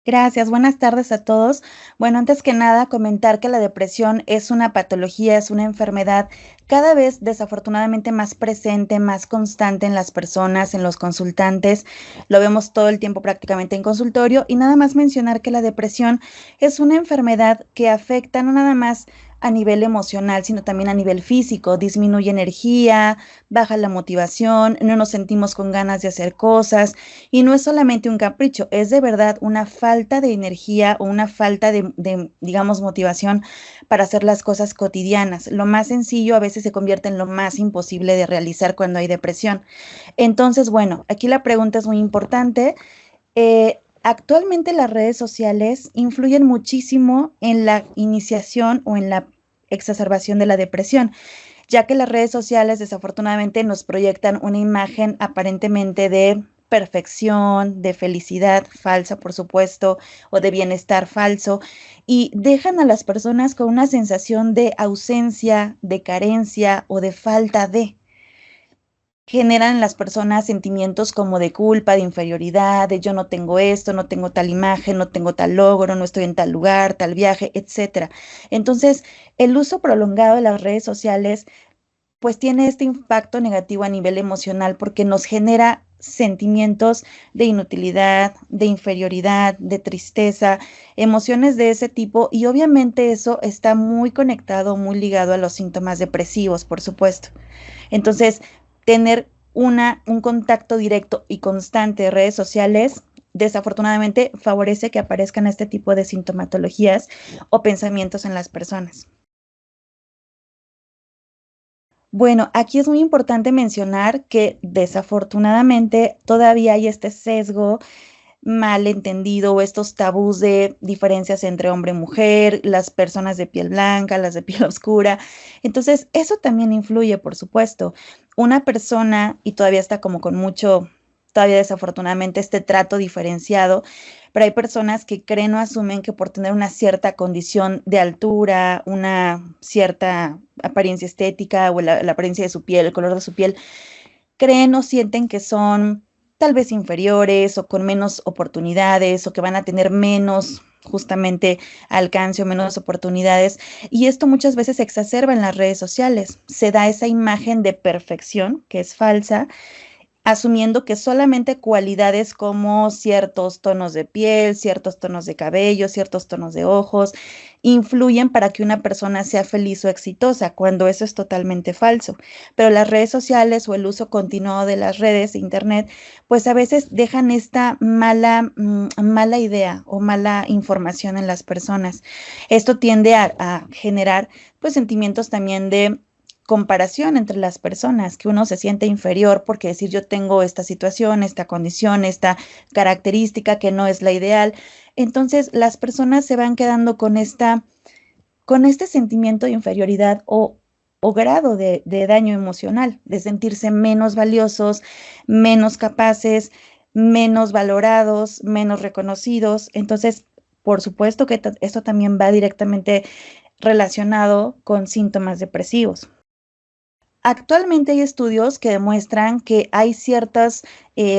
Gracias, buenas tardes a todos. Bueno, antes que nada, comentar que la depresión es una patología, es una enfermedad cada vez desafortunadamente más presente, más constante en las personas, en los consultantes. Lo vemos todo el tiempo prácticamente en consultorio y nada más mencionar que la depresión es una enfermedad que afecta no nada más a nivel emocional, sino también a nivel físico, disminuye energía, baja la motivación, no nos sentimos con ganas de hacer cosas y no es solamente un capricho, es de verdad una falta de energía o una falta digamos, motivación para hacer las cosas cotidianas. Lo más sencillo a veces se convierte en lo más imposible de realizar cuando hay depresión. Entonces, bueno, aquí la pregunta es muy importante. Actualmente las redes sociales influyen muchísimo en la iniciación o en la exacerbación de la depresión, ya que las redes sociales desafortunadamente nos proyectan una imagen aparentemente de perfección, de felicidad falsa, por supuesto, o de bienestar falso, y dejan a las personas con una sensación de ausencia, de carencia o de falta de. Generan en las personas sentimientos como de culpa, de inferioridad, de yo no tengo esto, no tengo tal imagen, no tengo tal logro, no estoy en tal lugar, tal viaje, etcétera. Entonces, el uso prolongado de las redes sociales pues tiene este impacto negativo a nivel emocional porque nos genera sentimientos de inutilidad, de inferioridad, de tristeza, emociones de ese tipo y obviamente eso está muy conectado, muy ligado a los síntomas depresivos, por supuesto. Entonces, tener un contacto directo y constante de redes sociales desafortunadamente favorece que aparezcan este tipo de sintomatologías o pensamientos en las personas. Bueno, aquí es muy importante mencionar que desafortunadamente todavía hay este sesgo malentendido o estos tabús de diferencias entre hombre y mujer, las personas de piel blanca, las de piel oscura. Entonces, eso también influye, por supuesto. Una persona, y todavía está como con mucho, todavía desafortunadamente este trato diferenciado, pero hay personas que creen o asumen que por tener una cierta condición de altura, una cierta apariencia estética o la apariencia de su piel, el color de su piel, creen o sienten que son tal vez inferiores o con menos oportunidades o que van a tener menos justamente alcance o menos oportunidades. Y esto muchas veces se exacerba en las redes sociales. Se da esa imagen de perfección que es falsa asumiendo que solamente cualidades como ciertos tonos de piel, ciertos tonos de cabello, ciertos tonos de ojos, influyen para que una persona sea feliz o exitosa, cuando eso es totalmente falso. Pero las redes sociales o el uso continuado de las redes de internet, pues a veces dejan esta mala idea o mala información en las personas. Esto tiende a generar pues sentimientos también de comparación entre las personas, que uno se siente inferior porque decir yo tengo esta situación, esta condición, esta característica que no es la ideal. Entonces las personas se van quedando con este sentimiento de inferioridad o grado de daño emocional, de sentirse menos valiosos, menos capaces, menos valorados, menos reconocidos. Entonces, por supuesto que esto también va directamente relacionado con síntomas depresivos. Actualmente hay estudios que demuestran que hay ciertos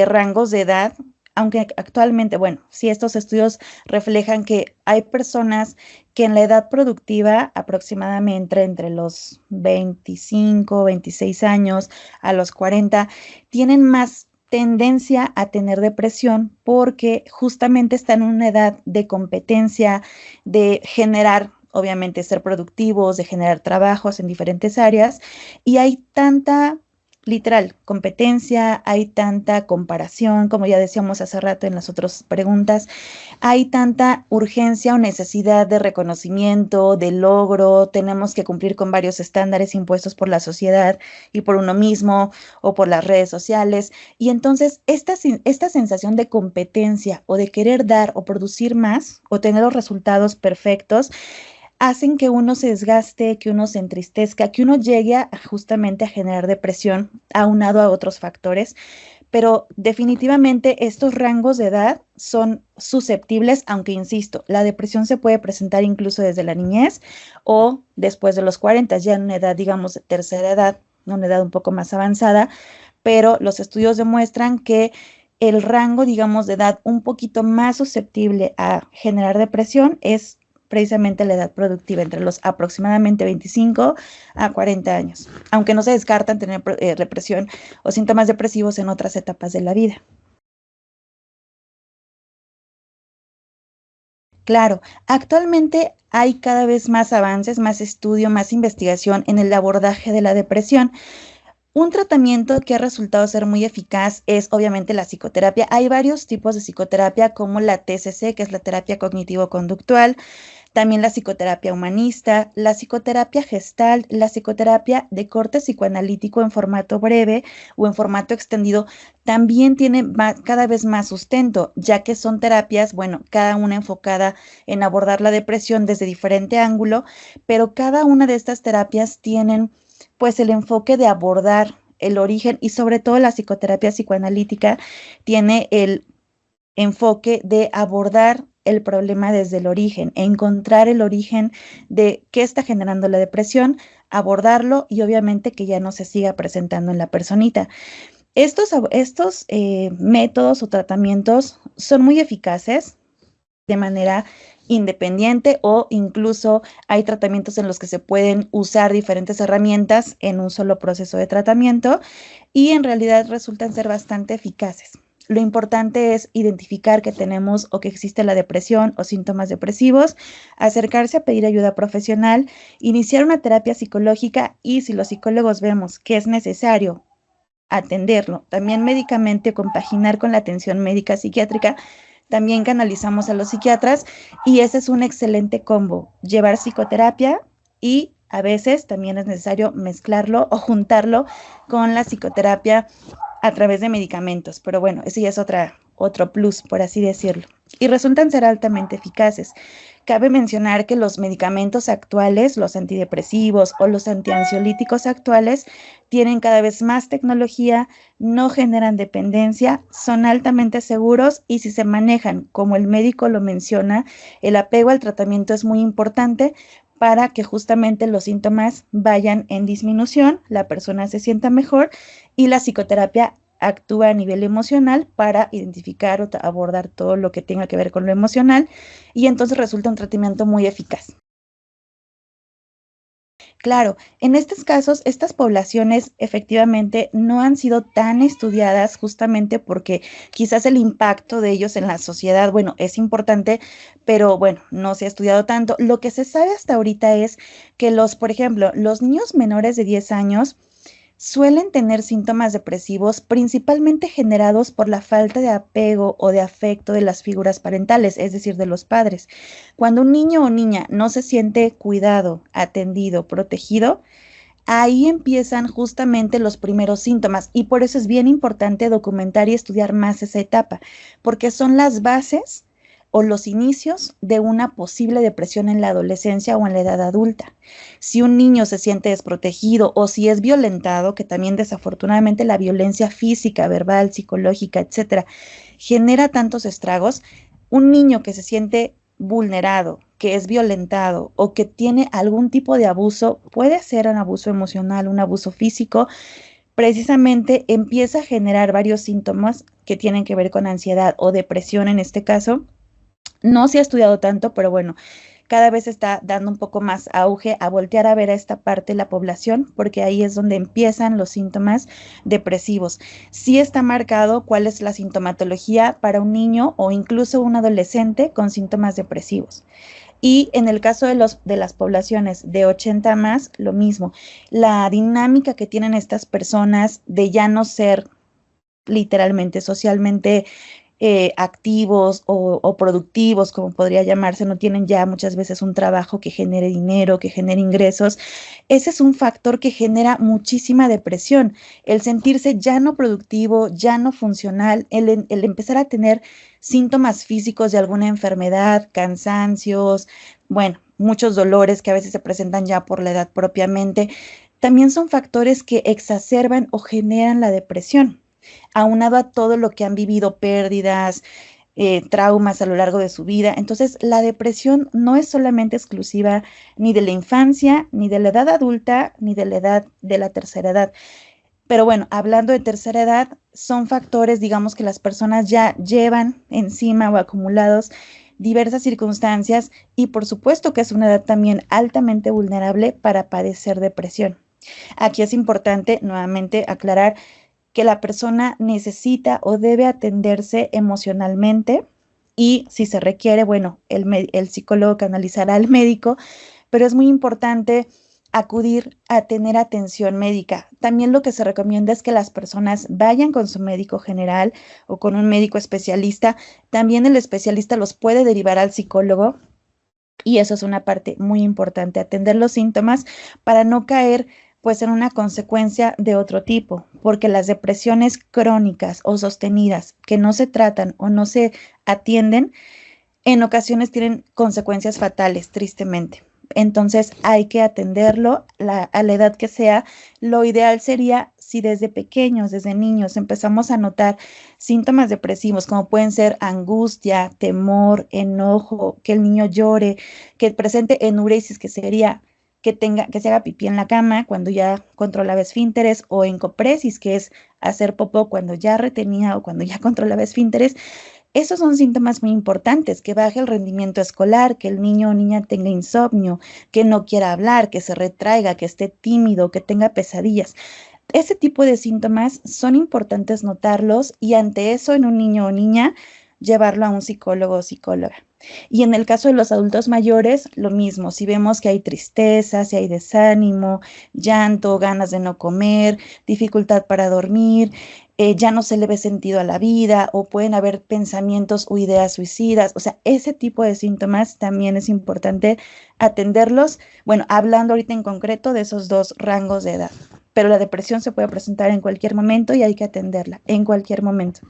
rangos de edad, aunque actualmente, bueno, sí estos estudios reflejan que hay personas que en la edad productiva, aproximadamente entre los 25, 26 años a los 40, tienen más tendencia a tener depresión porque justamente están en una edad de competencia, de generar obviamente ser productivos, de generar trabajos en diferentes áreas, y hay tanta, literal, competencia, hay tanta comparación, como ya decíamos hace rato en las otras preguntas, hay tanta urgencia o necesidad de reconocimiento, de logro, tenemos que cumplir con varios estándares impuestos por la sociedad y por uno mismo o por las redes sociales. Y entonces esta sensación de competencia o de querer dar o producir más o tener los resultados perfectos hacen que uno se desgaste, que uno se entristezca, que uno llegue justamente a generar depresión aunado a otros factores. Pero definitivamente estos rangos de edad son susceptibles, aunque insisto, la depresión se puede presentar incluso desde la niñez o después de los 40, ya en una edad, digamos, de tercera edad, una edad un poco más avanzada, pero los estudios demuestran que el rango, digamos, de edad un poquito más susceptible a generar depresión es precisamente la edad productiva, entre los aproximadamente 25 a 40 años, aunque no se descartan tener depresión o síntomas depresivos en otras etapas de la vida. Claro, actualmente hay cada vez más avances, más estudio, más investigación en el abordaje de la depresión. Un tratamiento que ha resultado ser muy eficaz es obviamente la psicoterapia. Hay varios tipos de psicoterapia como la TCC, que es la terapia cognitivo-conductual, también la psicoterapia humanista, la psicoterapia gestal, la psicoterapia de corte psicoanalítico en formato breve o en formato extendido, también tiene cada vez más sustento, ya que son terapias, bueno, cada una enfocada en abordar la depresión desde diferente ángulo, pero cada una de estas terapias tienen pues el enfoque de abordar el origen y sobre todo la psicoterapia psicoanalítica tiene el enfoque de abordar el problema desde el origen, encontrar el origen de qué está generando la depresión, abordarlo y obviamente que ya no se siga presentando en la personita. Estos métodos o tratamientos son muy eficaces de manera independiente o incluso hay tratamientos en los que se pueden usar diferentes herramientas en un solo proceso de tratamiento y en realidad resultan ser bastante eficaces. Lo importante es identificar que tenemos o que existe la depresión o síntomas depresivos, acercarse a pedir ayuda profesional, iniciar una terapia psicológica y si los psicólogos vemos que es necesario atenderlo, también médicamente compaginar con la atención médica psiquiátrica, también canalizamos a los psiquiatras y ese es un excelente combo, llevar psicoterapia y a veces también es necesario mezclarlo o juntarlo con la psicoterapia a través de medicamentos, pero bueno, ese ya es otro plus, por así decirlo, y resultan ser altamente eficaces. Cabe mencionar que los medicamentos actuales, los antidepresivos o los antiansiolíticos actuales, tienen cada vez más tecnología, no generan dependencia, son altamente seguros y si se manejan como el médico lo menciona, el apego al tratamiento es muy importante para que justamente los síntomas vayan en disminución, la persona se sienta mejor y la psicoterapia actúa a nivel emocional para identificar o abordar todo lo que tenga que ver con lo emocional y entonces resulta un tratamiento muy eficaz. Claro, en estos casos, estas poblaciones efectivamente no han sido tan estudiadas justamente porque quizás el impacto de ellos en la sociedad, bueno, es importante, pero bueno, no se ha estudiado tanto. Lo que se sabe hasta ahorita es que por ejemplo, los niños menores de 10 años suelen tener síntomas depresivos principalmente generados por la falta de apego o de afecto de las figuras parentales, es decir, de los padres. Cuando un niño o niña no se siente cuidado, atendido, protegido, ahí empiezan justamente los primeros síntomas y por eso es bien importante documentar y estudiar más esa etapa, porque son las bases o los inicios de una posible depresión en la adolescencia o en la edad adulta. Si un niño se siente desprotegido o si es violentado, que también desafortunadamente la violencia física, verbal, psicológica, etcétera, genera tantos estragos, un niño que se siente vulnerado, que es violentado o que tiene algún tipo de abuso, puede ser un abuso emocional, un abuso físico, precisamente empieza a generar varios síntomas que tienen que ver con ansiedad o depresión en este caso. No se ha estudiado tanto, pero bueno, cada vez está dando un poco más auge a voltear a ver a esta parte de la población, porque ahí es donde empiezan los síntomas depresivos. Sí está marcado cuál es la sintomatología para un niño o incluso un adolescente con síntomas depresivos. Y en el caso de las poblaciones de 80 más, lo mismo. La dinámica que tienen estas personas de ya no ser literalmente socialmente activos o productivos, como podría llamarse, no tienen ya muchas veces un trabajo que genere dinero, que genere ingresos. Ese es un factor que genera muchísima depresión, el sentirse ya no productivo, ya no funcional, el empezar a tener síntomas físicos de alguna enfermedad, cansancios, bueno, muchos dolores que a veces se presentan ya por la edad propiamente, también son factores que exacerban o generan la depresión aunado a todo lo que han vivido, pérdidas, traumas a lo largo de su vida. Entonces, la depresión no es solamente exclusiva ni de la infancia, ni de la edad adulta, ni de la edad de la tercera edad. Pero bueno, hablando de tercera edad, son factores, digamos, que las personas ya llevan encima o acumulados diversas circunstancias y por supuesto que es una edad también altamente vulnerable para padecer depresión. Aquí es importante nuevamente aclarar que la persona necesita o debe atenderse emocionalmente y si se requiere, bueno, el psicólogo canalizará al médico, pero es muy importante acudir a tener atención médica. También lo que se recomienda es que las personas vayan con su médico general o con un médico especialista. También el especialista los puede derivar al psicólogo y eso es una parte muy importante, atender los síntomas para no caer pues en una consecuencia de otro tipo, porque las depresiones crónicas o sostenidas que no se tratan o no se atienden, en ocasiones tienen consecuencias fatales, tristemente. Entonces hay que atenderlo a la edad que sea. Lo ideal sería si desde pequeños, desde niños, empezamos a notar síntomas depresivos, como pueden ser angustia, temor, enojo, que el niño llore, que presente enuresis, que sería que se haga pipí en la cama cuando ya controlaba esfínteres, o encopresis, que es hacer popó cuando ya retenía o cuando ya controlaba esfínteres. Esos son síntomas muy importantes, que baje el rendimiento escolar, que el niño o niña tenga insomnio, que no quiera hablar, que se retraiga, que esté tímido, que tenga pesadillas. Ese tipo de síntomas son importantes notarlos y ante eso en un niño o niña llevarlo a un psicólogo o psicóloga. Y en el caso de los adultos mayores, lo mismo, si vemos que hay tristeza, si hay desánimo, llanto, ganas de no comer, dificultad para dormir, ya no se le ve sentido a la vida o pueden haber pensamientos o ideas suicidas, o sea, ese tipo de síntomas también es importante atenderlos, bueno, hablando ahorita en concreto de esos dos rangos de edad, pero la depresión se puede presentar en cualquier momento y hay que atenderla en cualquier momento.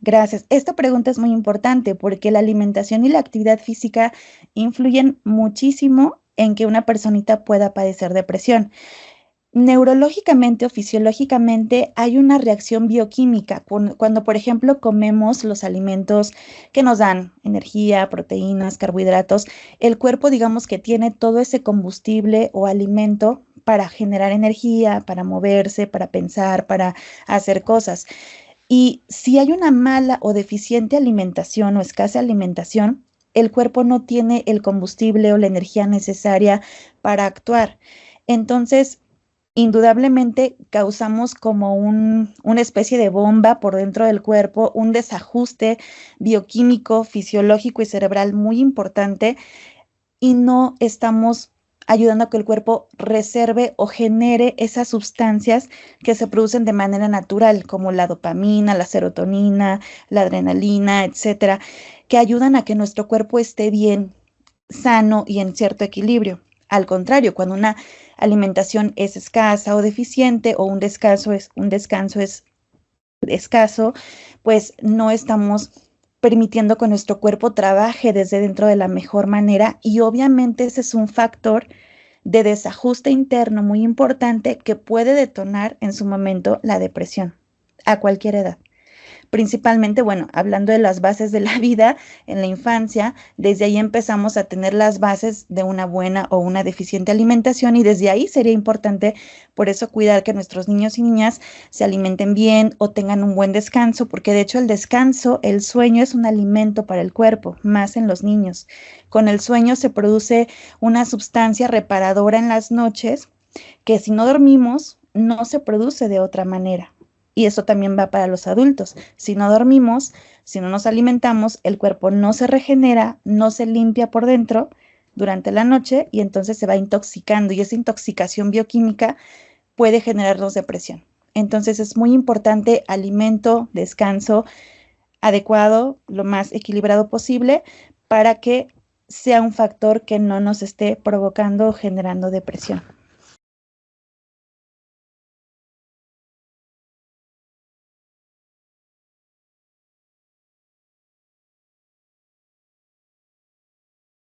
Gracias. Esta pregunta es muy importante porque la alimentación y la actividad física influyen muchísimo en que una personita pueda padecer depresión. Neurológicamente o fisiológicamente hay una reacción bioquímica cuando, por ejemplo, comemos los alimentos que nos dan energía, proteínas, carbohidratos. El cuerpo, digamos que tiene todo ese combustible o alimento para generar energía, para moverse, para pensar, para hacer cosas. Y si hay una mala o deficiente alimentación o escasa alimentación, el cuerpo no tiene el combustible o la energía necesaria para actuar. Entonces, indudablemente causamos como una especie de bomba por dentro del cuerpo, un desajuste bioquímico, fisiológico y cerebral muy importante y no estamos ayudando a que el cuerpo reserve o genere esas sustancias que se producen de manera natural, como la dopamina, la serotonina, la adrenalina, etcétera, que ayudan a que nuestro cuerpo esté bien, sano y en cierto equilibrio. Al contrario, cuando una alimentación es escasa o deficiente o un descanso es escaso, pues no estamos permitiendo que nuestro cuerpo trabaje desde dentro de la mejor manera y obviamente ese es un factor de desajuste interno muy importante que puede detonar en su momento la depresión a cualquier edad. Principalmente, bueno, hablando de las bases de la vida en la infancia, desde ahí empezamos a tener las bases de una buena o una deficiente alimentación y desde ahí sería importante, por eso, cuidar que nuestros niños y niñas se alimenten bien o tengan un buen descanso, porque de hecho el descanso, el sueño es un alimento para el cuerpo, más en los niños. Con el sueño se produce una sustancia reparadora en las noches que si no dormimos no se produce de otra manera. Y eso también va para los adultos. Si no dormimos, si no nos alimentamos, el cuerpo no se regenera, no se limpia por dentro durante la noche y entonces se va intoxicando y esa intoxicación bioquímica puede generarnos depresión. Entonces es muy importante alimento, descanso adecuado, lo más equilibrado posible para que sea un factor que no nos esté provocando o generando depresión.